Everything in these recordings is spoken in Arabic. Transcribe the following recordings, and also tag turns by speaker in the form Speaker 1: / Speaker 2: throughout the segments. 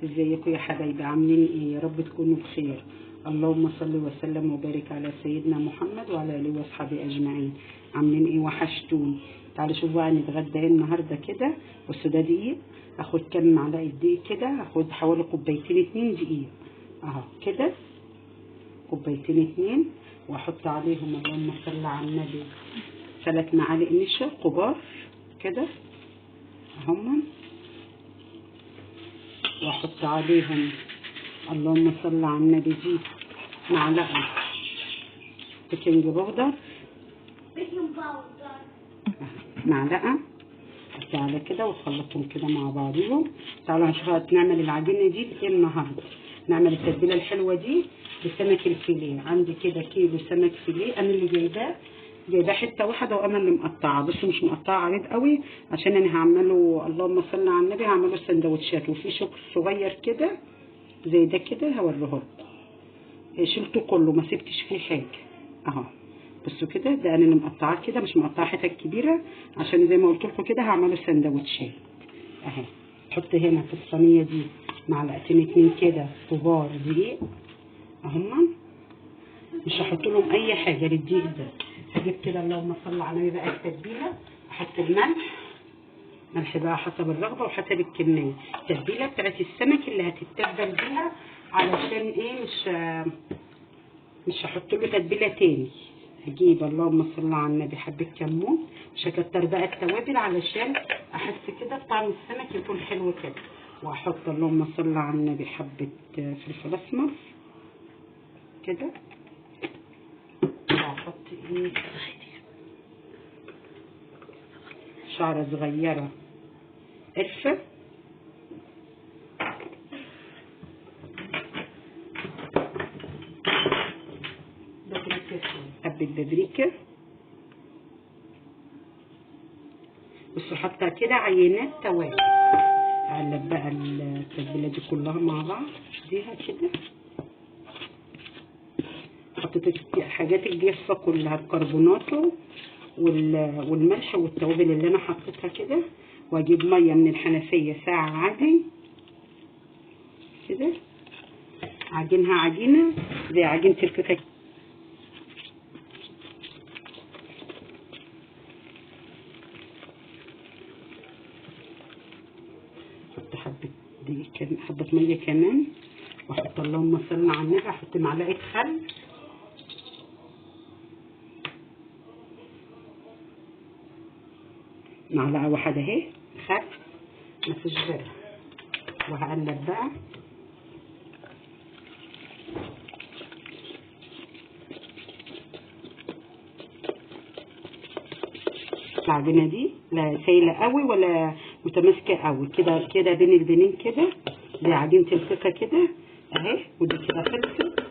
Speaker 1: ازيكم يا حبايبي؟ عاملين ايه؟ يا رب تكونوا بخير. اللهم صل وسلم وبارك على سيدنا محمد وعلى اله واصحابه اجمعين. عاملين ايه؟ وحشتوني. تعالوا شوفوا بقى نتغدى ايه النهارده كده. بصوا ده دقيق، اخد كام معلقه دقيق كده، اخد حوالي كوبايتين 2 دقيق اهو كده، كوبايتين 2، واحط عليهم اللهم صل على النبي 3 معالق نشا كبار كده هم، واحط عليهم اللهم صل على النبي دي معلقه بيكنج باودر، معلقه حط على كده واخلطهم كده مع بعضهم. تعالوا نشوف نعمل العجينه دي بايه النهارده. نعمل التتبيله الحلوه دي بسمك الفيليه. عندي كده كيلو سمك فيليه، انا اللي جايباه حته واحده، وانا اللي مقطعه، بس مش مقطعه عريض قوي عشان انا هعمله اللهم صل على النبي، هعمله سندوتشات. وفي شوك صغير كده زي ده كده هوريه لكم، شلته كله ما سبتش فيه حاجه اهو. بصوا كده، ده انا اللي مقطعاه كده، مش مقطعه حتت كبيره عشان زي ما قلت لكم كده هعمله سندوتشات اهي. احط هنا في الصينيه دي معلقتين 2 كده كبار دقيق اهم، مش هحط لهم اي حاجه للدقيق ده. هجيب كده اللهم صل على النبي بقى التتبيله، احط ملح بقى حسب الرغبه وحسب الكميه. التتبيله بتاعت السمك اللي هتتبل بيها، علشان ايه مش هحط له تتبيله تاني. هجيب اللهم صل على النبي حبه كمون، مش هكتر بقى التوابل علشان احس كده بطعم السمك يكون حلو كده. واحط اللهم صل على النبي حبه فلفل اسمر كده، واحط ايه شعره صغيره قرفه، حبه بابريكا. بصوا حاطه كده عينات توابل. اقلب بقى التتبيله دي كلها مع بعض اديها كده. حطيت الحاجات الجافه كلها، الكربوناتو والملح والتوابل اللي انا حطيتها كده. واجيب ميه من الحنفيه ساعه عادي كده، عجينها عجينه زي عجينه الكيكه. احط حبه دقيق، حبه ميه كمان، واحط اللهم صل على النبي، احط معلقه خل، معلقه واحده اهي خل مفيش غيرها. وهقلب بقى العجينه دي، لا سايله قوي ولا متماسكه قوي، كده كده بين البنين كده زي عجينه الكيكه كده اهي. ودي كده خلصت.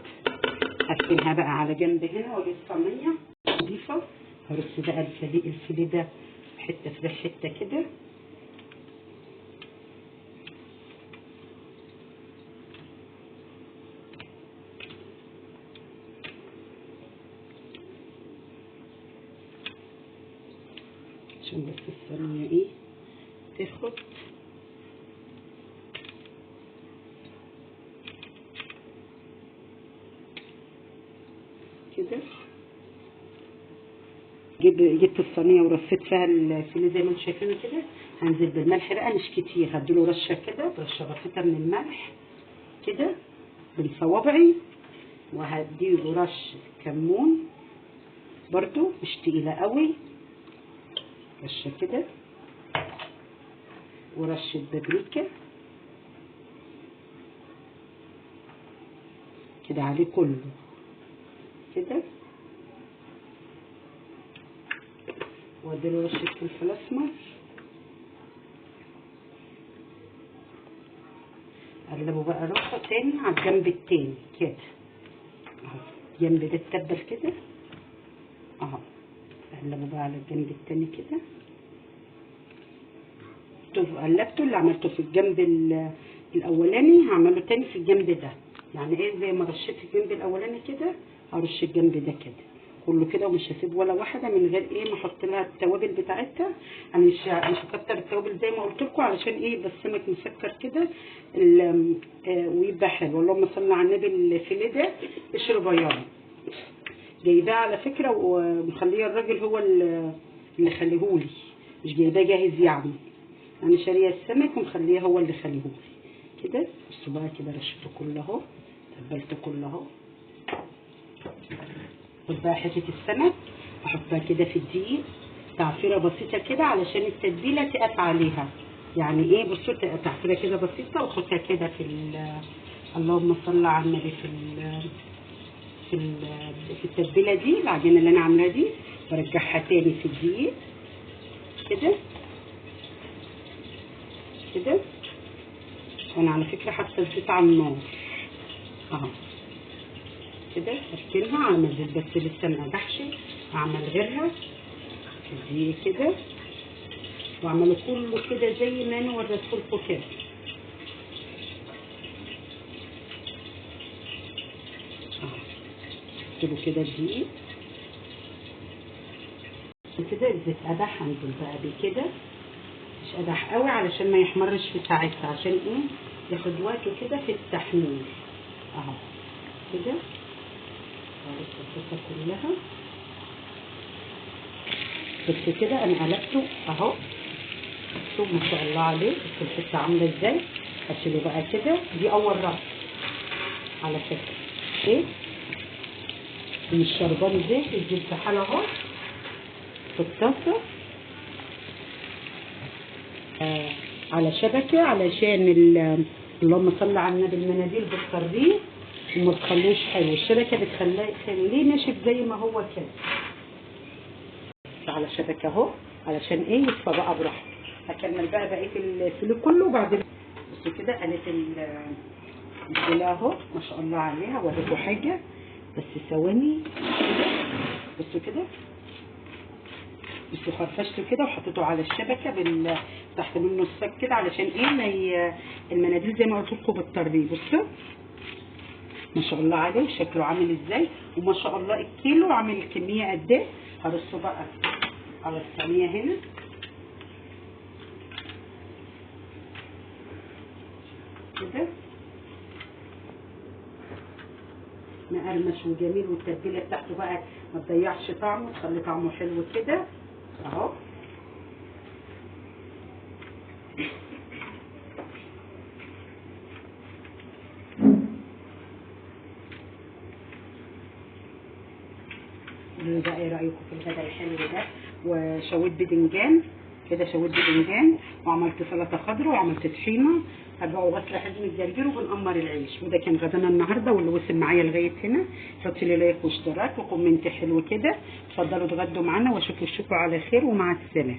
Speaker 1: هركنها بقى على جنب هنا، واجيب صينيه نضيفه، هرص بقى الفيليه ده حته في حته كده. عشان بس الصينيه ايه تاخد كده. جبت الصينيه ورصيت فيها الفيليه زي ما انتم شايفينه كده. هنزل بالملح بقى مش كتير، هديله رشه كده، رشه بسيطه من الملح كده بصوابعي. وهديله رشه كمون برضو مش تقيله قوي، رشه كده، ورشه بابريكا كده عليه كله كده. واديله رشه فلفل اسمر. اقلبه بقى رشه تاني على الجنب التاني كده اهو، الجنب ده اتبل كده اهو. اقلبه بقى على الجنب التاني كده. قلبته اللي عملته في الجنب الاولاني هعمله تاني في الجنب ده، يعني ايه زي ما رشيت الجنب الاولاني كده هرش الجنب ده كده كله كده، ومش هسيب ولا واحده من غير ايه ما احط لها التوابل بتاعتها. انا مش هكتر التوابل زي ما قلت لكم، علشان ايه بس السمك مسكر كده ويبقى حلو. اللهم صل على النبي. الفيليه ده قشر بياض جايباه على فكره، ومخليه الراجل هو اللي خليهولي، مش جايباه جاهز يعني. انا شاريه السمك ومخليه هو اللي خليهولي كده. بصوا بقى كده رشته كله اهو، تبلته كله اهو. خد بقى حته السمك احطها كده في الدقيق تعفيره بسيطه كده علشان التتبيله تقف عليها. يعني ايه بصوا تعفيره كده بسيطه، واحطها كده في اللهم صل على النبي في التتبيله دي، العجينه اللي انا عاملاها دي، وارجعها تاني في الدقيق كده كده. وانا على فكره حاطه الزيت على النار اهو كده. اركنها على ما الزيت بس لسه ما نجحش، اعمل غيرها في الدقيق كده، واعمله كله كده زي ما انا وريته لكم كده اهو كده الدقيق كده. الزيت قدح، هنزل بقى بيه كده، مش قدح قوي علشان ما يحمرش في ساعتها، عشان ايه ياخد وقته كده في التحمير اهو كده. الصلصه كلها بس كده انا قلبته اهو. شوف ما شاء الله عليه الحته عامله ازاي. هشيله بقى كده. دي اول رف على فكره ايه، مش شربان زيت، الزيت في حاله اهو في الطاسه على شبكه، علشان اللهم صل على النبي المناديل بتطريه وما تخلوش حلو. الشبكه بتخليه ناشف زي ما هو كده على شبكه اهو، علشان ايه يصفى بقى براحته. هكمل بقى بقيه الفيليه كله بعد. بصوا كده قالت الفيليه اهو ما شاء الله عليها. وريكم حاجه بس ثواني كده. بصوا كده، بصوا فرفشته كده وحطيته على الشبكه تحت منه الصاج كده، علشان ايه المناديل زي ما قلت لكم بتطريه. بصوا ما شاء الله عليه شكله عامل ازاي، وما شاء الله الكيلو عامل كميه قد ايه. هرصه بقى على الصينيه هنا كده، مقرمش وجميل، والتتبيله بتاعته بقى ما تضيعش طعمه، تخلي طعمه حلو كده اهو. قولوا بقى ايه رايكم في الغدا الحلو ده. وشويت بدنجان كده، شويت بدنجان وعملت سلطه خضراء وعملت طحينه. هبقى غسله حزم الجرجير وبنقمر العيش. وده كان غدانا النهارده، واللي وصل معايا لغايه هنا حطي لي لايك واشتراك وكومنت حلو كده. اتفضلوا اتغدوا معانا، واشوفكم على خير ومع السلامه.